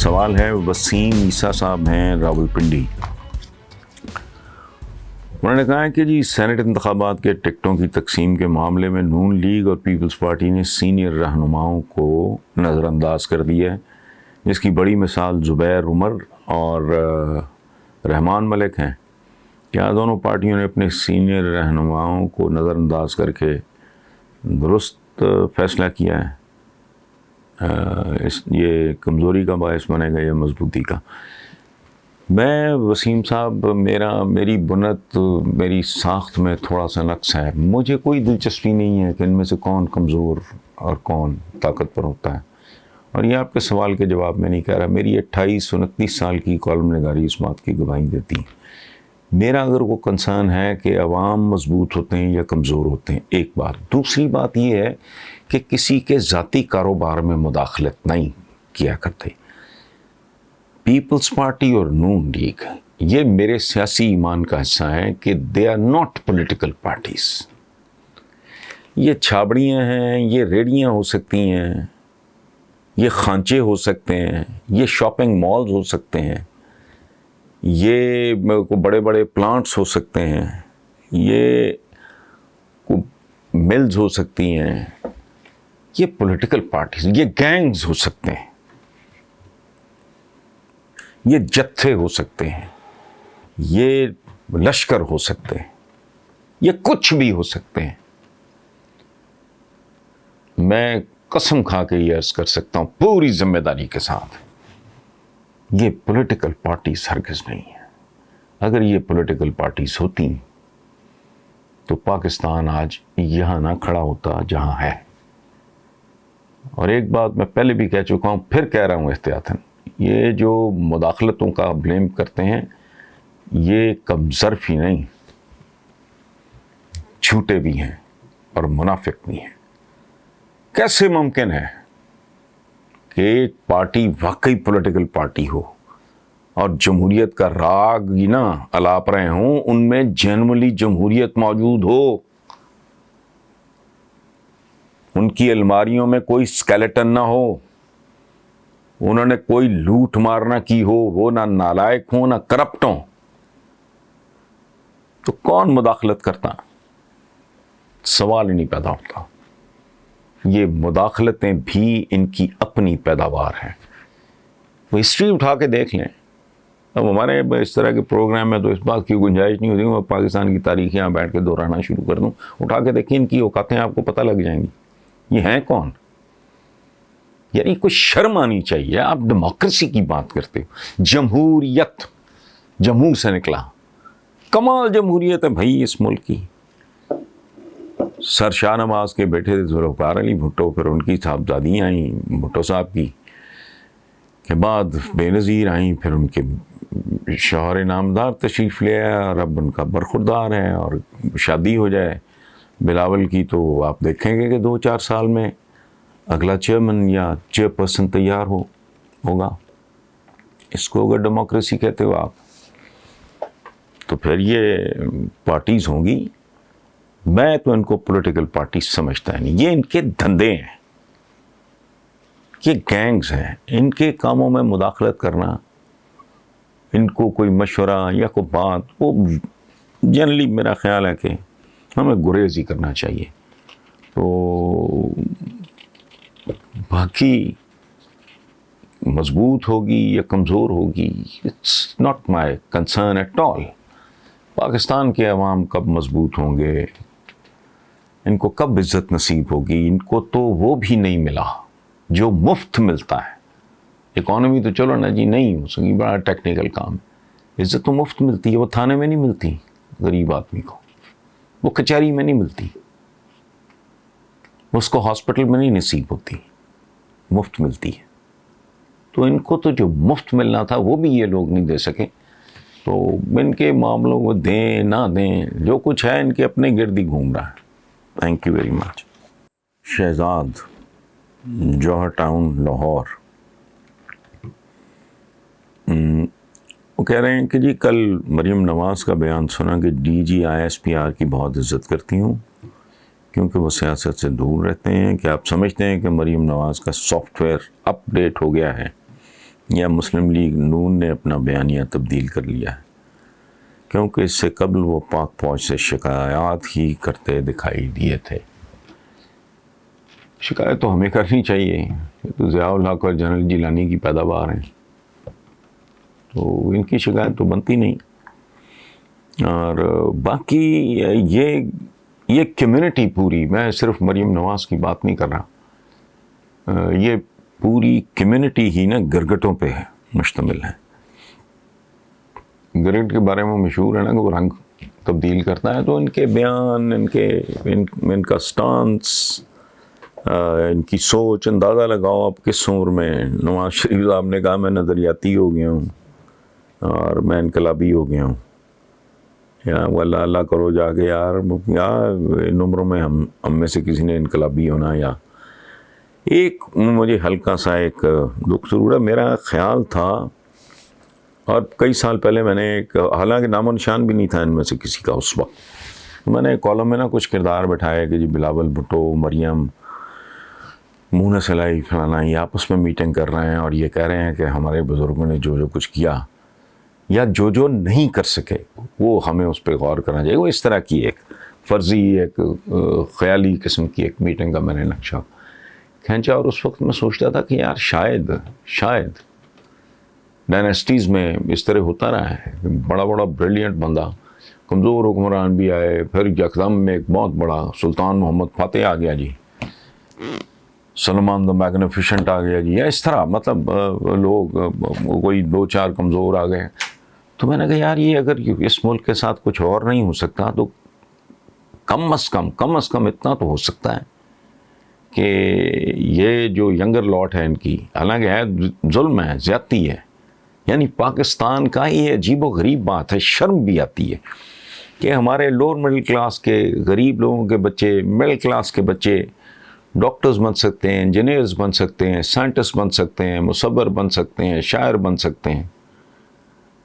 سوال ہے وسیم عیسیٰ صاحب ہیں راولپنڈی. انہوں نے کہا ہے کہ جی سینٹ انتخابات کے ٹکٹوں کی تقسیم کے معاملے میں نون لیگ اور پیپلز پارٹی نے سینئر رہنماؤں کو نظر انداز کر دیا ہے، جس کی بڑی مثال زبیر عمر اور رحمان ملک ہیں. کیا دونوں پارٹیوں نے اپنے سینئر رہنماؤں کو نظر انداز کر کے درست فیصلہ کیا ہے؟ یہ کمزوری کا باعث بنے گا یا مضبوطی کا؟ میں وسیم صاحب میری بنت میری ساخت میں تھوڑا سا نقص ہے. مجھے کوئی دلچسپی نہیں ہے کہ ان میں سے کون کمزور اور کون طاقتور ہوتا ہے. اور یہ آپ کے سوال کے جواب میں نہیں کہہ رہا. میری 28-29 سال کی کالم نگاری اس بات کی گواہی دیتی ہے. میرا اگر وہ کنسرن ہے کہ عوام مضبوط ہوتے ہیں یا کمزور ہوتے ہیں، ایک بات. دوسری بات یہ ہے کہ کسی کے ذاتی کاروبار میں مداخلت نہیں کیا کرتے. پیپلز پارٹی اور نون لیگ یہ میرے سیاسی ایمان کا حصہ ہے کہ they are not political parties. یہ چھابڑیاں ہیں، یہ ریڑیاں ہو سکتی ہیں، یہ خانچے ہو سکتے ہیں، یہ شاپنگ مالز ہو سکتے ہیں، یہ بڑے بڑے پلانٹس ہو سکتے ہیں، یہ ملز ہو سکتی ہیں. یہ پولیٹیکل پارٹیز، یہ گینگز ہو سکتے ہیں، یہ جتھے ہو سکتے ہیں، یہ لشکر ہو سکتے ہیں، یہ کچھ بھی ہو سکتے ہیں. میں قسم کھا کے یہ عرض کر سکتا ہوں پوری ذمہ داری کے ساتھ، یہ پولیٹیکل پارٹیز ہرگز نہیں ہے. اگر یہ پولیٹیکل پارٹیز ہوتی تو پاکستان آج یہاں نہ کھڑا ہوتا جہاں ہے. اور ایک بات میں پہلے بھی کہہ چکا ہوں، پھر کہہ رہا ہوں احتیاطاً، یہ جو مداخلتوں کا بلیم کرتے ہیں یہ کم ظرف ہی نہیں، جھوٹے بھی ہیں اور منافق بھی ہیں. کیسے ممکن ہے کہ ایک پارٹی واقعی پولیٹیکل پارٹی ہو اور جمہوریت کا راگ ہی نہ الاپ رہے ہوں، ان میں جنرلی جمہوریت موجود ہو، ان کی الماریوں میں کوئی اسکیلیٹن نہ ہو، انہوں نے کوئی لوٹ مارنا کی ہو، وہ نہ نالائق ہوں نہ کرپٹ ہوں، تو کون مداخلت کرتا؟ سوال ہی نہیں پیدا ہوتا. یہ مداخلتیں بھی ان کی اپنی پیداوار ہیں. وہ ہسٹری اٹھا کے دیکھ لیں. اب ہمارے اس طرح کے پروگرام میں تو اس بات کی گنجائش نہیں ہوتی میں پاکستان کی تاریخ یہاں بیٹھ کے دہرانا شروع کر دوں. اٹھا کے دیکھیں ان کی اوقاتیں آپ کو پتہ لگ جائیں گی. یہ ہیں کون؟ یعنی کوئی شرم آنی چاہیے. آپ ڈیموکریسی کی بات کرتے ہو، جمہوریت، جمہور سے نکلا. کمال جمہوریت ہے بھائی اس ملک کی. سر شاہ نواز کے بیٹے تھے ذوالفقار علی بھٹو، پھر ان کی صاحبزادیاں آئیں بھٹو صاحب کی، کے بعد بے نظیر آئیں، پھر ان کے شوہر نامدار تشریف لے آیا اور اب ان کا برخوردار ہے اور شادی ہو جائے بلاول کی تو آپ دیکھیں گے کہ 2-4 سال میں اگلا چیئرمین یا چیئرپرسن تیار ہوگا. اس کو اگر ڈیموکریسی کہتے ہو آپ تو پھر یہ پارٹیز ہوں گی. میں تو ان کو پولیٹیکل پارٹیز سمجھتا ہے نہیں. یہ ان کے دھندے ہیں، یہ گینگز ہیں. ان کے کاموں میں مداخلت کرنا، ان کو کوئی مشورہ یا کوئی بات، وہ جنرلی میرا خیال ہے کہ ہمیں گریز ہی کرنا چاہیے. تو باقی مضبوط ہوگی یا کمزور ہوگی، it's not my concern at all. Pakistan کے عوام کب مضبوط ہوں گے، ان کو کب عزت نصیب ہوگی، ان کو تو وہ بھی نہیں ملا جو مفت ملتا ہے. اکانومی تو چلو نا جی نہیں ہو سکی، بڑا ٹیکنیکل کام. عزت تو مفت ملتی ہے، وہ تھانے میں نہیں ملتی غریب آدمی کو، وہ کچہری میں نہیں ملتی، اس کو ہاسپٹل میں نہیں نصیب ہوتی، مفت ملتی ہے. تو ان کو تو جو مفت ملنا تھا وہ بھی یہ لوگ نہیں دے سکے. تو ان کے معاملوں کو دیں نہ دیں، جو کچھ ہے ان کے اپنے گرد ہی گھوم رہا ہے. Thank you very much. Shahzad, Johar town, Lahore. وہ کہہ رہے ہیں کہ جی کل مریم نواز کا بیان سنا کہ DG/ISPR کی بہت عزت کرتی ہوں کیونکہ وہ سیاست سے دور رہتے ہیں. کہ آپ سمجھتے ہیں کہ مریم نواز کا سافٹ ویئر اپ ڈیٹ ہو گیا ہے؟ یا مسلم لیگ نون نے اپنا بیانیہ تبدیل کر لیا ہے؟ کیونکہ اس سے قبل وہ پاک فوج سے شکایات ہی کرتے دکھائی دیے تھے۔ شکایت تو ہمیں کرنی چاہیے، یہ تو ضیاء الحق اور جنرل جیلانی کی پیداوار ہیں، تو ان کی شکایت تو بنتی نہیں۔ اور باقی یہ کمیونٹی پوری، میں صرف مریم نواز کی بات نہیں کر رہا، یہ پوری کمیونٹی ہی نا گرگٹوں پہ مشتمل ہے۔ گرگٹ کے بارے میں مشہور ہے نا کہ وہ رنگ تبدیل کرتا ہے، تو ان کے بیان، ان کا سٹانس، ان کی سوچ، اندازہ لگاؤ آپ کس عمر میں نواز شریف صاحب نے کہا میں نظریاتی ہو گیا ہوں اور میں انقلابی ہو گیا ہوں، یا وہ اللہ کرو جا کے یار ان عمروں میں ہم میں سے کسی نے انقلابی ہونا۔ یا ایک مجھے ہلکا سا ایک دکھ ضرور ہے، میرا خیال تھا، اور کئی سال پہلے میں نے حالانکہ نام و نشان بھی نہیں تھا ان میں سے کسی کا اس وقت، میں نے کالم میں نا کچھ کردار بٹھائے کہ جی بلاول بھٹو، مریم، منہ سلائی فلانا، یہ آپس میں میٹنگ کر رہے ہیں اور یہ کہہ رہے ہیں کہ ہمارے بزرگوں نے جو کچھ کیا یا جو نہیں کر سکے وہ ہمیں اس پہ غور کرنا چاہیے۔ وہ اس طرح کی ایک فرضی، ایک خیالی قسم کی ایک میٹنگ کا میں نے نقشہ کھینچا، اور اس وقت میں سوچتا تھا کہ یار شاید ڈائناسٹیز میں اس طرح ہوتا رہا ہے کہ بڑا بریلینٹ بندہ، کمزور حکمران بھی آئے، پھر یکدم میں ایک بہت بڑا سلطان محمد فاتح آ گیا جی، سلمان دا میگنیفیشنٹ آ گیا جی، یا اس طرح مطلب لوگ کوئی 2-4 کمزور آ گئے۔ تو میں نے کہا یار یہ اگر اس ملک کے ساتھ کچھ اور نہیں ہو سکتا تو کم از کم اتنا تو ہو سکتا ہے کہ یہ جو ینگر لاٹ ہے ان کی، حالانکہ ہے ظلم ہے، زیادتی ہے، یعنی پاکستان کا یہ عجیب و غریب بات ہے، شرم بھی آتی ہے کہ ہمارے لوور مڈل کلاس کے غریب لوگوں کے بچے، مڈل کلاس کے بچے ڈاکٹرز بن سکتے ہیں، انجینئرز بن سکتے ہیں، سائنٹسٹ بن سکتے ہیں، مصور بن سکتے ہیں، شاعر بن سکتے ہیں۔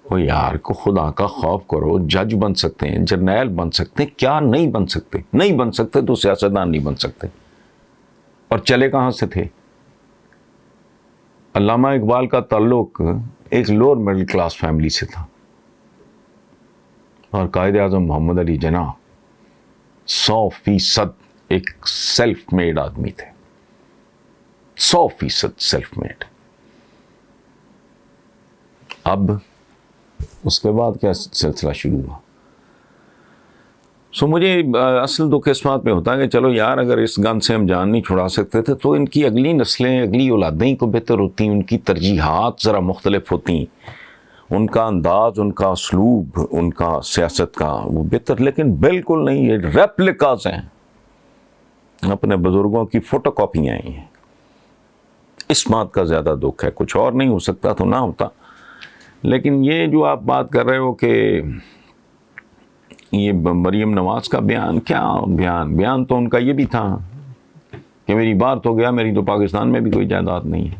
وہ یار کو خدا کا خوف کرو، جج بن سکتے ہیں، جرنیل بن سکتے ہیں، کیا نہیں بن سکتے؟ نہیں بن سکتے تو سیاستدان نہیں بن سکتے۔ اور چلے کہاں سے تھے؟ علامہ اقبال کا تعلق ایک لوور مڈل کلاس فیملی سے تھا، اور قائد اعظم محمد علی جناح 100% ایک سیلف میڈ آدمی تھے، 100% سیلف میڈ۔ اب اس کے بعد کیا سلسلہ شروع ہوا؟ مجھے اصل دکھ اس بات پہ ہوتا ہے کہ چلو یار اگر اس گن سے ہم جان نہیں چھڑا سکتے تھے تو ان کی اگلی نسلیں، اگلی اولادیں کو بہتر ہوتی، ان کی ترجیحات ذرا مختلف ہوتی، ان کا انداز، ان کا اسلوب، ان کا سیاست کا وہ بہتر، لیکن بالکل نہیں، یہ ریپلیکاز ہیں، اپنے بزرگوں کی فوٹو کاپیاں ہیں۔ اس بات کا زیادہ دکھ ہے، کچھ اور نہیں ہو سکتا تو نہ ہوتا۔ لیکن یہ جو آپ بات کر رہے ہو کہ یہ مریم نواز کا بیان، کیا بیان تو ان کا یہ بھی تھا کہ میری بات ہو گیا، میری تو پاکستان میں بھی کوئی جائیداد نہیں ہے،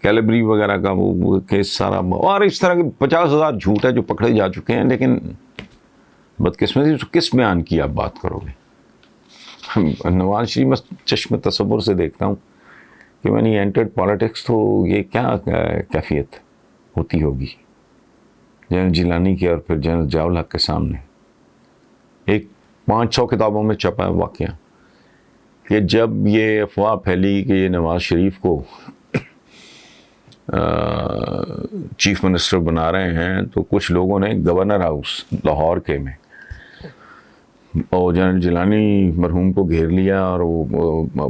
کیلیبری وغیرہ کا وہ کیس سارا، اور اس طرح کے 50,000 جھوٹ ہے جو پکڑے جا چکے ہیں۔ لیکن بدقسمتی سے کس بیان کی آپ بات کرو گے؟ نواز شریف میں چشم تصور سے دیکھتا ہوں کہ میں نے انٹرڈ پالیٹکس، تو یہ کیا کیفیت ہوتی ہوگی جنرل جیلانی کی اور پھر جنرل ضیاء الحق کے سامنے۔ ایک 500 کتابوں میں چھپا ہے واقعہ کہ جب یہ افواہ پھیلی کہ یہ نواز شریف کو چیف منسٹر بنا رہے ہیں، تو کچھ لوگوں نے گورنر ہاؤس لاہور کے میں اور جنرل جیلانی مرحوم کو گھیر لیا، اور وہ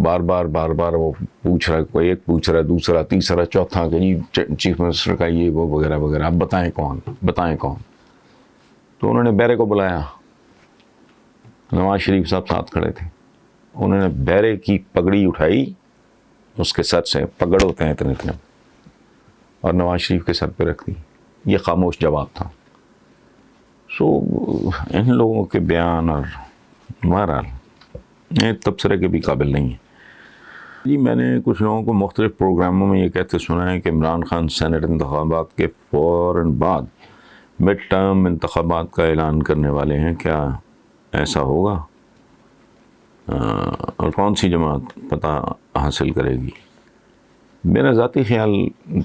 بار بار وہ پوچھ رہا ہے، کوئی ایک پوچھ رہا ہے، دوسرا، تیسرا، چوتھا کہ جی چیف منسٹر کا یہ وہ وغیرہ وغیرہ، اب بتائیں کون۔ تو انہوں نے بیرے کو بلایا، نواز شریف صاحب ساتھ کھڑے تھے، انہوں نے بیرے کی پگڑی اٹھائی، اس کے سر سے پگڑ ہوتے ہیں اتنے، اور نواز شریف کے سر پہ رکھ دی۔ یہ خاموش جواب تھا۔ ان لوگوں کے بیان اور بہرحال یہ تبصرے کے بھی قابل نہیں ہیں۔ جی میں نے کچھ لوگوں کو مختلف پروگراموں میں یہ کہتے سنا ہے کہ عمران خان سینٹ انتخابات کے فوراً بعد مڈ ٹرم انتخابات کا اعلان کرنے والے ہیں، کیا ایسا ہوگا؟ اور کون سی جماعت فتح حاصل کرے گی؟ میرا ذاتی خیال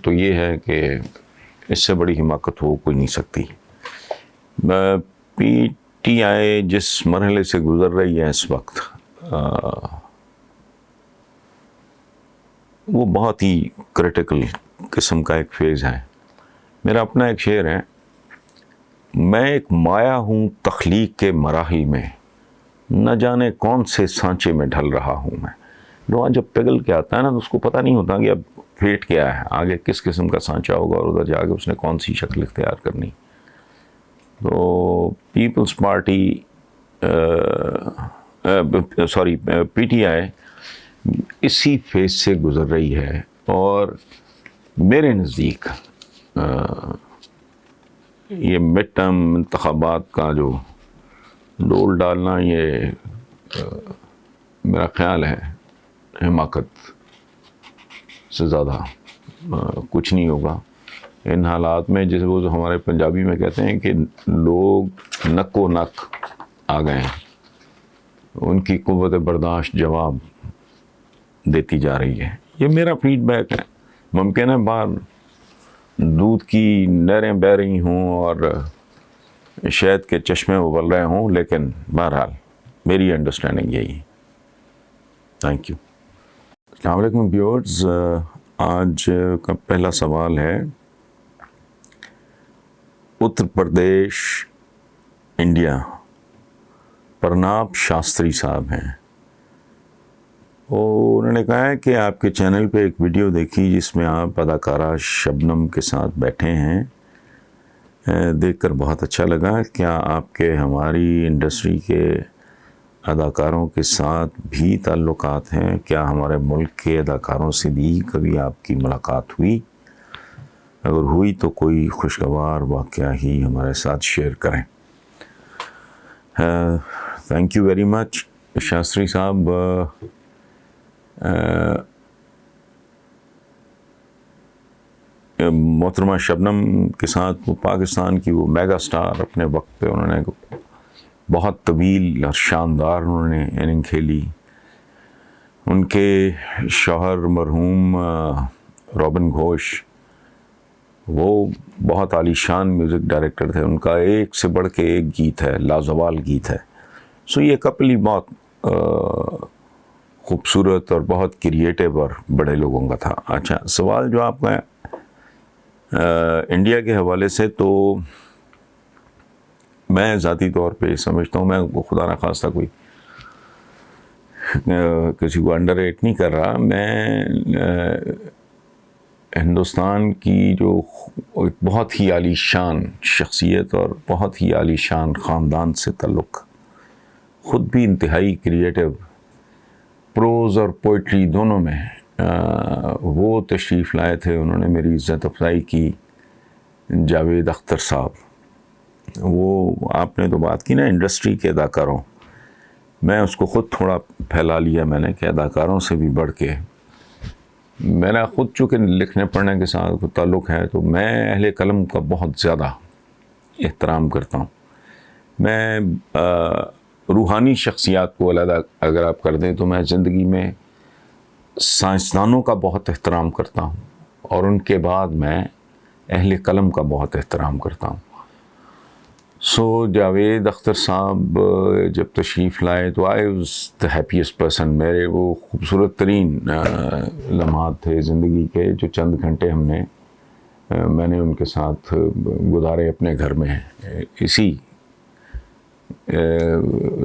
تو یہ ہے کہ اس سے بڑی حماقت ہو کوئی نہیں سکتی. پی ٹی آئی جس مرحلے سے گزر رہی ہے اس وقت وہ بہت ہی کریٹیکل قسم کا ایک فیز ہے. میرا اپنا ایک شعر ہے، میں ایک مایا ہوں تخلیق کے مراحل میں، نہ جانے کون سے سانچے میں ڈھل رہا ہوں میں. لوہا جب پگھل کے آتا ہے نا تو اس کو پتہ نہیں ہوتا کہ اب فیٹ کیا ہے، آگے کس قسم کا سانچہ ہوگا اور ادھر جا کے اس نے کون سی شکل اختیار کرنی. تو پیپلز پارٹی پی ٹی آئی اسی فیز سے گزر رہی ہے، اور میرے نزدیک یہ مڈ ٹرم انتخابات کا جو ڈول ڈالنا، یہ میرا خیال ہے حماقت سے زیادہ کچھ نہیں ہوگا. ان حالات میں جیسے وہ ہمارے پنجابی میں کہتے ہیں کہ لوگ نک و نک آ گئے ہیں، ان کی قوت برداشت جواب دیتی جا رہی ہے. یہ میرا فیڈ بیک ہے. ممکن ہے باہر دودھ کی نہریں بہہ رہی ہوں اور شہد کے چشمے ابل رہے ہوں، لیکن بہرحال میری انڈرسٹینڈنگ یہی ہے. Thank you. السلام علیکم ویورز. آج کا پہلا سوال ہے، اتر پردیش انڈیا پرناب شاستری صاحب ہیں. انہوں نے کہا ہے کہ آپ کے چینل پہ ایک ویڈیو دیکھی جس میں آپ اداکارہ شبنم کے ساتھ بیٹھے ہیں، دیکھ کر بہت اچھا لگا. کیا آپ کے ہماری انڈسٹری کے اداکاروں کے ساتھ بھی تعلقات ہیں؟ کیا ہمارے ملک کے اداکاروں سے بھی کبھی آپ کی ملاقات ہوئی؟ اگر ہوئی تو کوئی خوشگوار واقعہ ہی ہمارے ساتھ شیئر کریں. تھینک یو ویری مچ شاستری صاحب. محترمہ شبنم کے ساتھ وہ پاکستان کی وہ میگا سٹار اپنے وقت پہ انہوں نے بہت طویل اور شاندار انہوں نے اننگ کھیلی. ان کے شوہر مرحوم روبن گھوش وہ بہت عالی شان میوزک ڈائریکٹر تھے. ان کا ایک سے بڑھ کے ایک گیت ہے، لازوال گیت ہے. سو یہ کپل ہی بہت خوبصورت اور بہت کریٹیو اور بڑے لوگوں کا تھا. اچھا، سوال جو آپ کا انڈیا کے حوالے سے، تو میں ذاتی طور پہ سمجھتا ہوں، میں خدا نخواستہ کوئی کسی کو انڈر ریٹ نہیں کر رہا. میں ہندوستان کی جو ایک بہت ہی عالی شان شخصیت اور بہت ہی عالی شان خاندان سے تعلق، خود بھی انتہائی کریٹیو، پروز اور پوئٹری دونوں میں وہ تشریف لائے تھے. انہوں نے میری عزت افزائی کی. جاوید اختر صاحب، وہ آپ نے تو بات کی نا انڈسٹری کے اداکاروں، میں اس کو خود تھوڑا پھیلا لیا میں نے کہ اداکاروں سے بھی بڑھ کے میرا خود چونکہ لکھنے پڑھنے کے ساتھ تعلق ہے، تو میں اہل قلم کا بہت زیادہ احترام کرتا ہوں. میں روحانی شخصیات کو علیحدہ اگر آپ کر دیں تو میں زندگی میں سائنسدانوں کا بہت احترام کرتا ہوں، اور ان کے بعد میں اہل قلم کا بہت احترام کرتا ہوں. سو جاوید اختر صاحب جب تشریف لائے تو I was the happiest person. میرے وہ خوبصورت ترین لمحات تھے زندگی کے، جو چند گھنٹے میں نے ان کے ساتھ گزارے اپنے گھر میں. اسی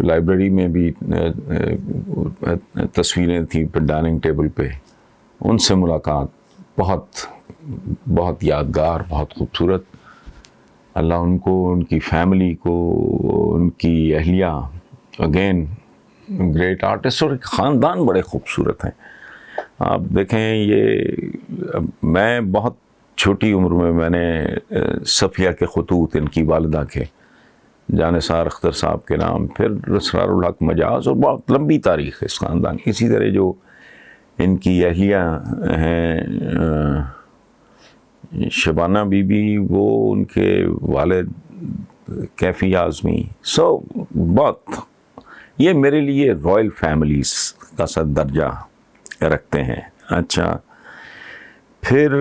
لائبریری میں بھی تصویریں تھیں ڈائننگ ٹیبل پہ. ان سے ملاقات بہت بہت یادگار، بہت خوبصورت. اللہ ان کو، ان کی فیملی کو، ان کی اہلیہ، اگین گریٹ آرٹسٹ، اور خاندان بڑے خوبصورت ہیں. آپ دیکھیں، یہ میں بہت چھوٹی عمر میں نے صفیہ کے خطوط ان کی والدہ کے، جانثار اختر صاحب کے نام، پھر اسرار الحق مجاز، اور بہت لمبی تاریخ ہے اس خاندان. اسی طرح جو ان کی اہلیہ ہیں شبانہ بی بی، وہ ان کے والد کیفی اعظمی. سو بہت، یہ میرے لیے رائل فیملیز کا سا درجہ رکھتے ہیں. اچھا، پھر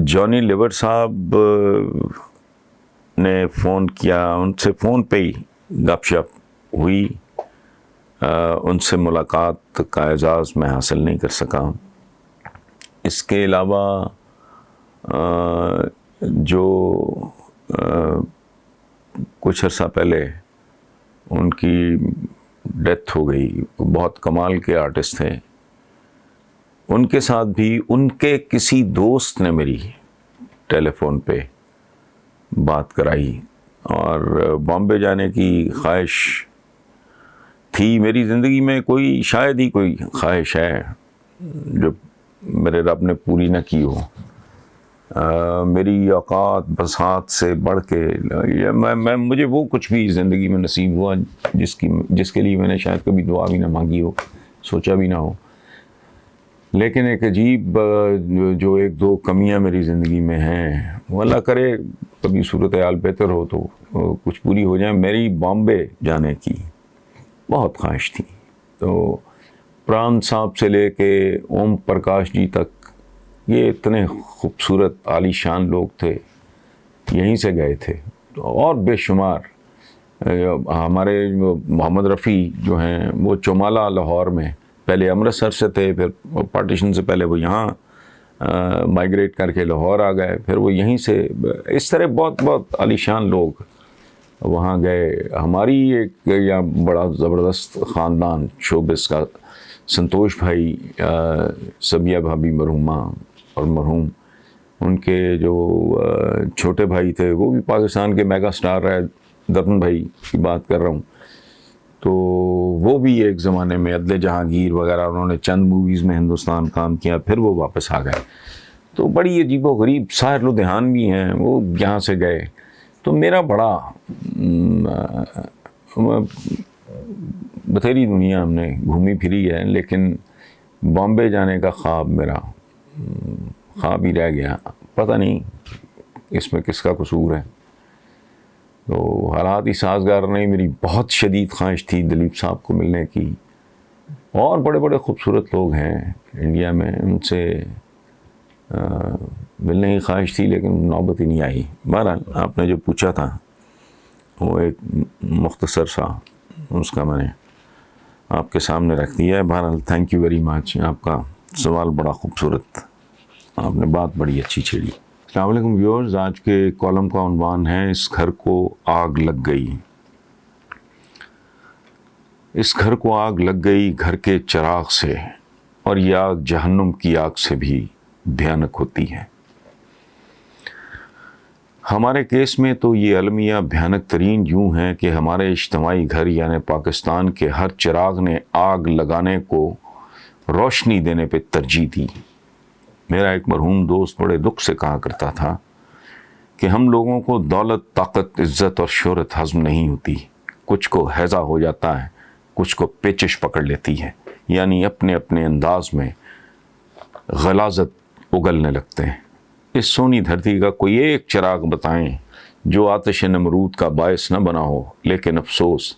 جانی لیور صاحب نے فون کیا، ان سے فون پہ ہی گپ شپ ہوئی، ان سے ملاقات کا اعزاز میں حاصل نہیں کر سکا۔ اس کے علاوہ جو کچھ عرصہ پہلے ان کی ڈیتھ ہو گئی، بہت کمال کے آرٹسٹ تھے، ان کے ساتھ بھی ان کے کسی دوست نے میری ٹیلی فون پہ بات کرائی، اور بامبے جانے کی خواہش تھی میری زندگی میں، کوئی شاید ہی کوئی خواہش ہے جو میرے رب نے پوری نہ کی ہو۔ میری اوقات بساط سے بڑھ کے مجھے وہ کچھ بھی زندگی میں نصیب ہوا جس کے لیے میں نے شاید کبھی دعا بھی نہ مانگی ہو، سوچا بھی نہ ہو، لیکن ایک عجیب جو ایک دو کمیاں میری زندگی میں ہیں، وہ اللہ کرے کبھی صورتحال بہتر ہو تو کچھ پوری ہو جائیں۔ میری بامبے جانے کی بہت خواہش تھی، تو پران صاحب سے لے کے اوم پرکاش جی تک، یہ اتنے خوبصورت عالی شان لوگ تھے، یہیں سے گئے تھے، اور بے شمار ہمارے محمد رفیع جو ہیں وہ چومالہ لاہور میں، پہلے امرتسر سے تھے، پھر پارٹیشن سے پہلے وہ یہاں مائیگریٹ کر کے لاہور آ گئے، پھر وہ یہیں سے، اس طرح بہت بہت عالی شان لوگ وہاں گئے۔ ہماری ایک یا بڑا زبردست خاندان شوبز کا، سنتوش بھائی، سبیہ بھابھی مرحومہ اور مرحوم، ان کے جو چھوٹے بھائی تھے وہ بھی پاکستان کے میگا سٹار رہے، درپن بھائی کی بات کر رہا ہوں، تو وہ بھی ایک زمانے میں عدل جہانگیر وغیرہ، انہوں نے چند موویز میں ہندوستان کام کیا، پھر وہ واپس آ گئے، تو بڑی عجیب و غریب ساحر لدھیان بھی ہیں، وہ یہاں سے گئے، تو میرا بڑا بتھیری دنیا ہم نے گھومی پھری ہے، لیکن بامبے جانے کا خواب میرا خواب ہی رہ گیا، پتہ نہیں اس میں کس کا قصور ہے، تو حالات ہی سازگار نہیں۔ میری بہت شدید خواہش تھی دلیپ صاحب کو ملنے کی، اور بڑے بڑے خوبصورت لوگ ہیں انڈیا میں، ان سے ملنے کی خواہش تھی، لیکن نوبت ہی نہیں آئی۔ بہرحال آپ نے جو پوچھا تھا وہ ایک مختصر سا اس کا میں نے آپ کے سامنے رکھ دیا ہے۔ بہرحال تھینک یو ویری مچ، آپ کا سوال بڑا خوبصورت، آپ نے بات بڑی اچھی چھیڑی۔ السلام علیکم ویورز، آج کے کالم کا عنوان ہے اس گھر کو آگ لگ گئی۔ اس گھر کو آگ لگ گئی گھر کے چراغ سے، اور یہ آگ جہنم کی آگ سے بھی بھیانک ہوتی ہے۔ ہمارے کیس میں تو یہ المیہ بھیانک ترین یوں ہے کہ ہمارے اجتماعی گھر یعنی پاکستان کے ہر چراغ نے آگ لگانے کو روشنی دینے پہ ترجیح دی۔ میرا ایک مرحوم دوست بڑے دکھ سے کہا کرتا تھا کہ ہم لوگوں کو دولت، طاقت، عزت اور شہرت ہضم نہیں ہوتی، کچھ کو ہیضہ ہو جاتا ہے، کچھ کو پیچش پکڑ لیتی ہے، یعنی اپنے اپنے انداز میں غلاظت اگلنے لگتے ہیں۔ اس سونی دھرتی کا کوئی ایک چراغ بتائیں جو آتش نمرود کا باعث نہ بنا ہو، لیکن افسوس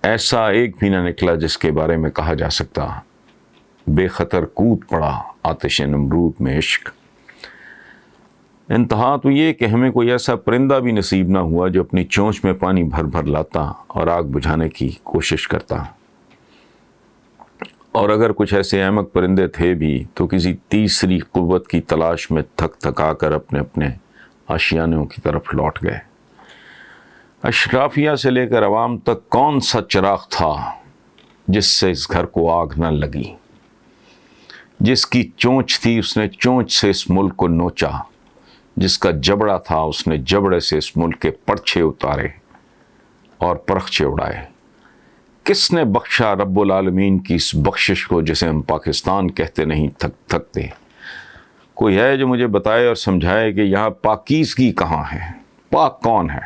ایسا ایک بھی نہ نکلا جس کے بارے میں کہا جا سکتا بے خطر کود پڑا آتش نمرود میں عشق۔ انتہا تو یہ کہ ہمیں کوئی ایسا پرندہ بھی نصیب نہ ہوا جو اپنی چونچ میں پانی بھر بھر لاتا اور آگ بجھانے کی کوشش کرتا، اور اگر کچھ ایسے احمق پرندے تھے بھی تو کسی تیسری قوت کی تلاش میں تھک تھکا کر اپنے اپنے آشیانوں کی طرف لوٹ گئے۔ اشرافیہ سے لے کر عوام تک کون سا چراغ تھا جس سے اس گھر کو آگ نہ لگی؟ جس کی چونچ تھی اس نے چونچ سے اس ملک کو نوچا، جس کا جبڑا تھا اس نے جبڑے سے اس ملک کے پرچھے اتارے اور پرخچے اڑائے۔ کس نے بخشا رب العالمین کی اس بخشش کو جسے ہم پاکستان کہتے نہیں تھکتے؟ کوئی ہے جو مجھے بتائے اور سمجھائے کہ یہاں پاکیزگی کہاں ہے؟ پاک کون ہے؟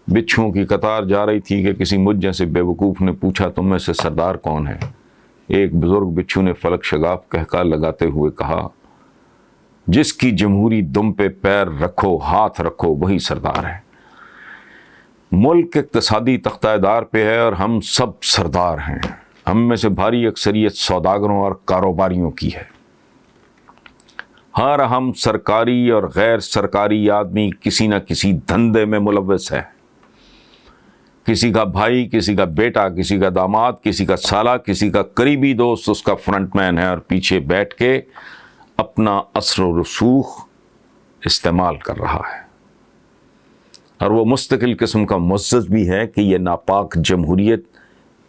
بچھوؤں کی قطار جا رہی تھی کہ کسی مجھ جیسے بے وقوف نے پوچھا تم میں سے سردار کون ہے؟ ایک بزرگ بچھو نے فلک شگاف کہکا لگاتے ہوئے کہا، جس کی جمہوری دم پہ پیر رکھو، ہاتھ رکھو، وہی سردار ہے۔ ملک اقتصادی تختہ دار پہ ہے اور ہم سب سردار ہیں۔ ہم میں سے بھاری اکثریت سوداگروں اور کاروباریوں کی ہے۔ ہر ہم سرکاری اور غیر سرکاری آدمی کسی نہ کسی دھندے میں ملوث ہے۔ کسی کا بھائی، کسی کا بیٹا، کسی کا داماد، کسی کا سالہ، کسی کا قریبی دوست اس کا فرنٹ مین ہے اور پیچھے بیٹھ کے اپنا اثر و رسوخ استعمال کر رہا ہے۔ اور وہ مستقل قسم کا معزز بھی ہے کہ یہ ناپاک جمہوریت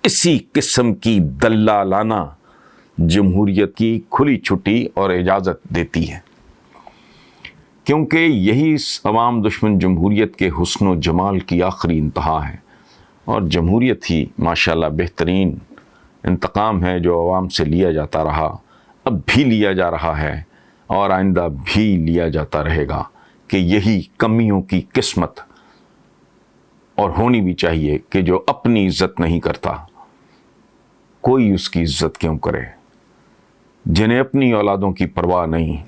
اسی قسم کی دلالانہ جمہوریت کی کھلی چھٹی اور اجازت دیتی ہے، کیونکہ یہی اس عوام دشمن جمہوریت کے حسن و جمال کی آخری انتہا ہے، اور جمہوریت ہی ماشاءاللہ بہترین انتقام ہے جو عوام سے لیا جاتا رہا، اب بھی لیا جا رہا ہے اور آئندہ بھی لیا جاتا رہے گا، کہ یہی کمیوں کی قسمت اور ہونی بھی چاہیے کہ جو اپنی عزت نہیں کرتا کوئی اس کی عزت کیوں کرے، جنہیں اپنی اولادوں کی پرواہ نہیں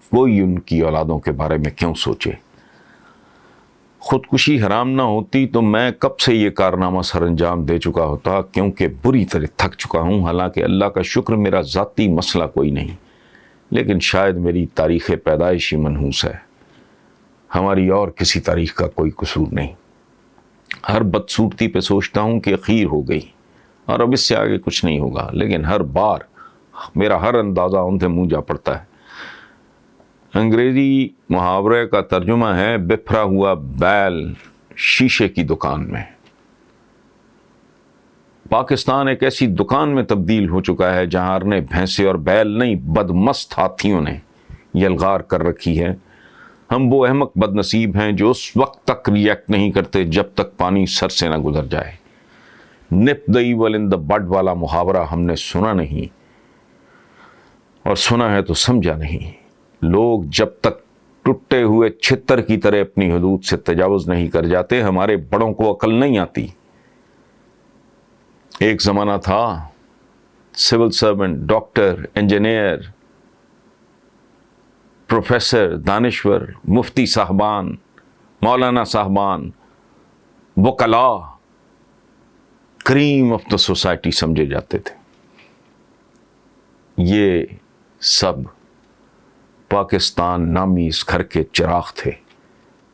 کوئی ان کی اولادوں کے بارے میں کیوں سوچے۔ خودکشی حرام نہ ہوتی تو میں کب سے یہ کارنامہ سر انجام دے چکا ہوتا، کیونکہ بری طرح تھک چکا ہوں۔ حالانکہ اللہ کا شکر میرا ذاتی مسئلہ کوئی نہیں، لیکن شاید میری تاریخ پیدائش ہی منحوس ہے، ہماری اور کسی تاریخ کا کوئی قصور نہیں۔ ہر بدصورتی پہ سوچتا ہوں کہ اخیر ہو گئی اور اب اس سے آگے کچھ نہیں ہوگا، لیکن ہر بار میرا ہر اندازہ ان سے منہ جا پڑتا ہے۔ انگریزی محاورے کا ترجمہ ہے بفرا ہوا بیل شیشے کی دکان میں۔ پاکستان ایک ایسی دکان میں تبدیل ہو چکا ہے جہاں ارنے بھینسے اور بیل نہیں، بدمست ہاتھیوں نے یلغار کر رکھی ہے۔ ہم وہ احمق بد نصیب ہیں جو اس وقت تک ریئیکٹ نہیں کرتے جب تک پانی سر سے نہ گزر جائے۔ نپ دا ایول ان دا بڈ والا محاورہ ہم نے سنا نہیں، اور سنا ہے تو سمجھا نہیں۔ لوگ جب تک ٹوٹے ہوئے چھتر کی طرح اپنی حدود سے تجاوز نہیں کر جاتے، ہمارے بڑوں کو عقل نہیں آتی۔ ایک زمانہ تھا civil servant, doctor, engineer, professor, دانشور، مفتی صاحبان، مولانا صاحبان، وکلاء کریم آف دا سوسائٹی سمجھے جاتے تھے۔ یہ سب پاکستان نامی اس گھر کے چراغ تھے،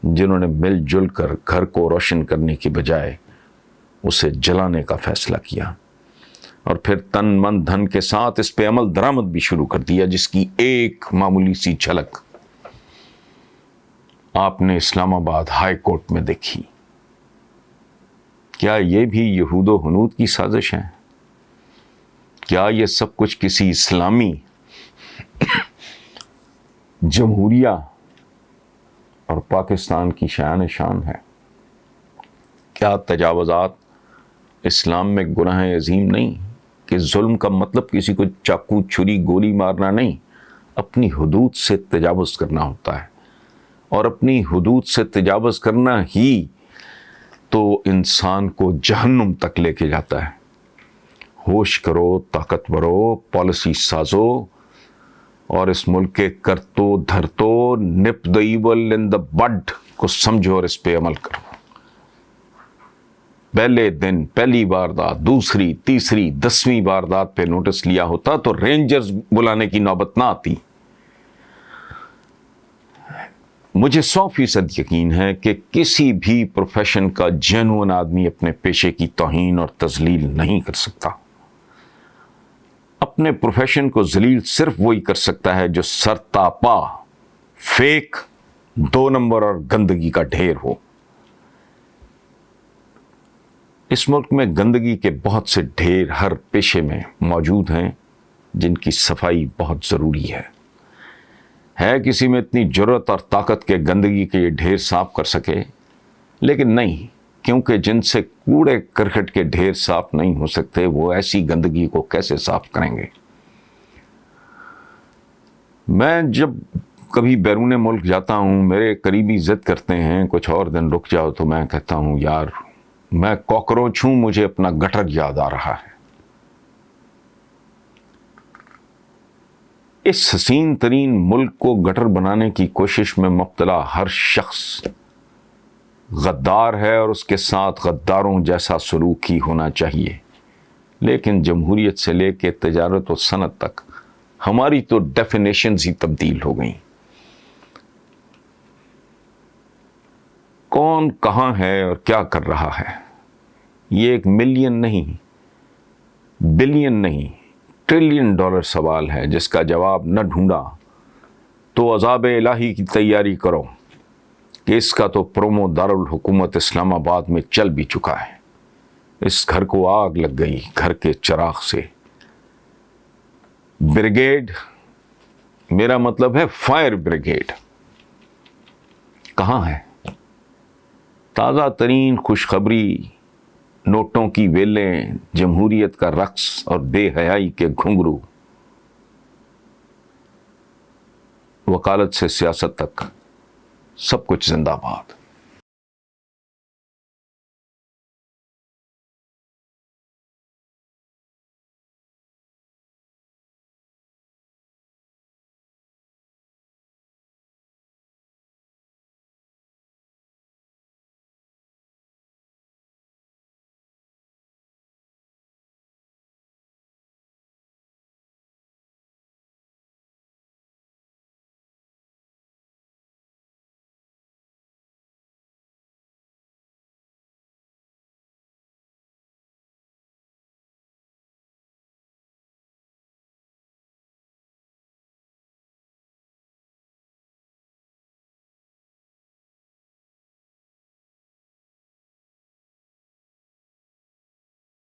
جنہوں نے مل جل کر گھر کو روشن کرنے کی بجائے اسے جلانے کا فیصلہ کیا، اور پھر تن من دھن کے ساتھ اس پہ عمل درآمد بھی شروع کر دیا، جس کی ایک معمولی سی جھلک آپ نے اسلام آباد ہائی کورٹ میں دیکھی۔ کیا یہ بھی یہود و ہنود کی سازش ہے؟ کیا یہ سب کچھ کسی اسلامی جمہوریہ اور پاکستان کی شان شان ہے؟ کیا تجاوزات اسلام میں گناہ عظیم نہیں؟ کہ ظلم کا مطلب کسی کو چاقو چھری گولی مارنا نہیں، اپنی حدود سے تجاوز کرنا ہوتا ہے، اور اپنی حدود سے تجاوز کرنا ہی تو انسان کو جہنم تک لے کے جاتا ہے۔ ہوش کرو، طاقتورو، پالیسی سازو، اور اس ملک کے کرتو دھرتو نپ دا ایول ان دا بڈ کو سمجھو اور اس پہ عمل کرو۔ پہلے دن پہلی واردات، دوسری، تیسری، 10ویں واردات پہ نوٹس لیا ہوتا تو رینجرز بلانے کی نوبت نہ آتی۔ مجھے 100% یقین ہے کہ کسی بھی پروفیشن کا جینوئن آدمی اپنے پیشے کی توہین اور تذلیل نہیں کر سکتا۔ اپنے پروفیشن کو ذلیل صرف وہی کر سکتا ہے جو سرتاپا فیک، 2 نمبر اور گندگی کا ڈھیر ہو۔ اس ملک میں گندگی کے بہت سے ڈھیر ہر پیشے میں موجود ہیں، جن کی صفائی بہت ضروری ہے۔ کسی میں اتنی جرأت اور طاقت کے گندگی کے یہ ڈھیر صاف کر سکے؟ لیکن نہیں، کیونکہ جن سے کوڑے کرکٹ کے ڈھیر صاف نہیں ہو سکتے، وہ ایسی گندگی کو کیسے صاف کریں گے؟ میں جب کبھی بیرون ملک جاتا ہوں، میرے قریبی ضد کرتے ہیں کچھ اور دن رک جاؤ، تو میں کہتا ہوں یار میں کاکروچ ہوں، مجھے اپنا گٹر یاد آ رہا ہے۔ اس حسین ترین ملک کو گٹر بنانے کی کوشش میں مبتلا ہر شخص غدار ہے، اور اس کے ساتھ غداروں جیسا سلوک ہی ہونا چاہیے۔ لیکن جمہوریت سے لے کے تجارت و صنعت تک ہماری تو ڈیفینیشنز ہی تبدیل ہو گئیں. کون کہاں ہے اور کیا کر رہا ہے، یہ ایک ملین نہیں، بلین نہیں، ٹریلین ڈالر سوال ہے جس کا جواب نہ ڈھونڈا تو عذاب الہی کی تیاری کرو کہ اس کا تو پرومو دارالحکومت اسلام آباد میں چل بھی چکا ہے. اس گھر کو آگ لگ گئی گھر کے چراغ سے. بریگیڈ، میرا مطلب ہے فائر بریگیڈ، کہاں ہے؟ تازہ ترین خوشخبری، نوٹوں کی ویلیں، جمہوریت کا رقص اور بے حیائی کے گھنگرو، وکالت سے سیاست تک سب کچھ زندہ باد.